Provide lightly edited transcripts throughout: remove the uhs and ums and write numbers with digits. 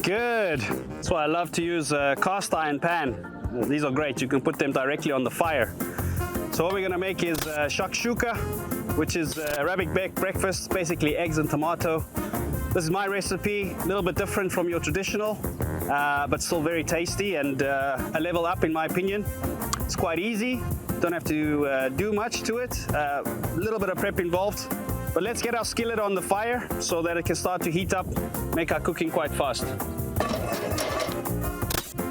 Good. That's why I love to use a cast iron pan. These are great. You can put them directly on the fire. So what we're going to make is Shakshouka, which is Arabic breakfast, basically eggs and tomato. This is my recipe, a little bit different from your traditional, but still very tasty and a level up in my opinion. It's quite easy, don't have to do much to it, a little bit of prep involved. But let's get our skillet on the fire so that it can start to heat up, make our cooking quite fast.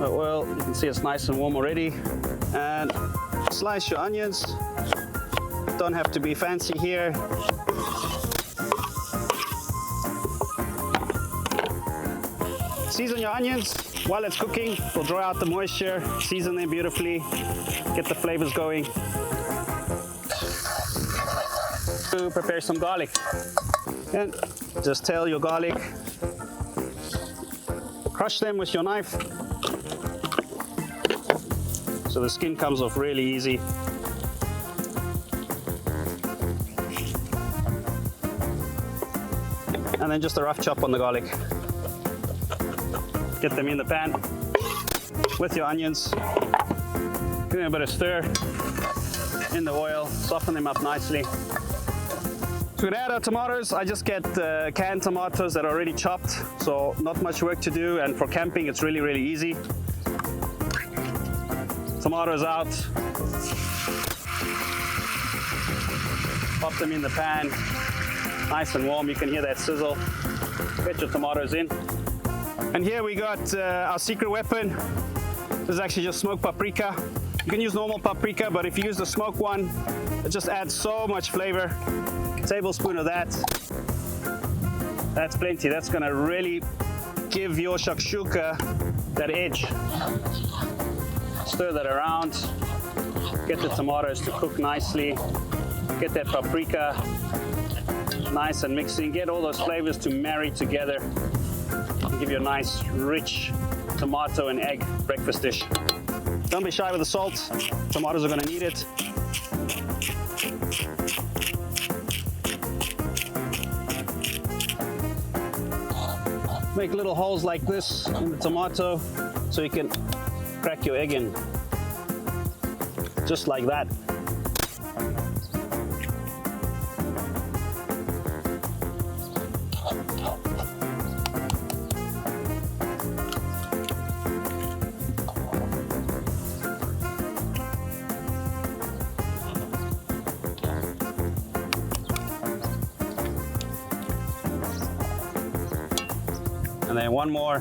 Well, you can see it's nice and warm already. And slice your onions. Don't have to be fancy here. Season your onions while it's cooking. We'll draw out the moisture, season them beautifully, get the flavors going. To prepare some garlic. And just tail your garlic. Crush them with your knife. So the skin comes off really easy. And then just a rough chop on the garlic. Get them in the pan with your onions. Give them a bit of stir in the oil, soften them up nicely. So we're gonna add our tomatoes. I just get canned tomatoes that are already chopped, so not much work to do, and for camping it's really, really easy. Tomatoes out. Pop them in the pan, nice and warm. You can hear that sizzle. Get your tomatoes in. And here we got our secret weapon. This is actually just smoked paprika. You can use normal paprika, but if you use the smoked one, it just adds so much flavor. A tablespoon of that. That's plenty. That's gonna really give your shakshuka that edge. Stir that around. Get the tomatoes to cook nicely. Get that paprika nice and mixing. Get all those flavors to marry together. Give you a nice, rich tomato and egg breakfast dish. Don't be shy with the salt. Tomatoes are going to need it. Make little holes like this in the tomato so you can crack your egg in. Just like that. And then one more.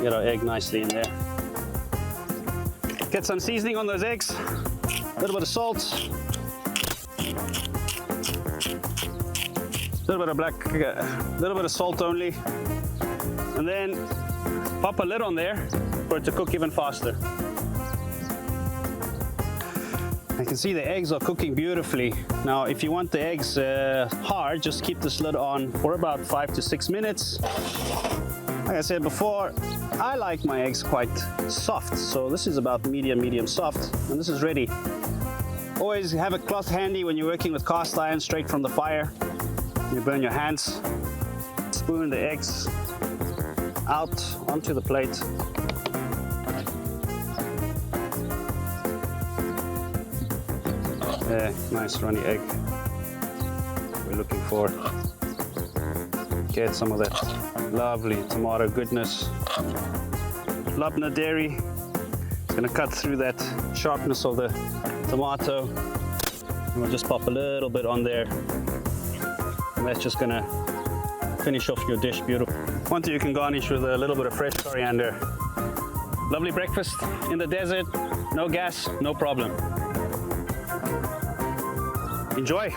Get our egg nicely in there. Get some seasoning on those eggs. A little bit of salt. A little bit of little bit of salt only. And then pop a lid on there for it to cook even faster. I can see the eggs are cooking beautifully. Now, if you want the eggs hard, just keep this lid on for about 5 to 6 minutes. Like I said before, I like my eggs quite soft. So this is about medium soft, and this is ready. Always have a cloth handy when you're working with cast iron straight from the fire. You burn your hands. Spoon the eggs out onto the plate. Yeah, nice runny egg we're looking for. Get some of that lovely tomato goodness. Labna dairy. It's gonna cut through that sharpness of the tomato. And we'll just pop a little bit on there. And that's just gonna finish off your dish beautiful. One thing you can garnish with a little bit of fresh coriander. Lovely breakfast in the desert, no gas, no problem. Enjoy.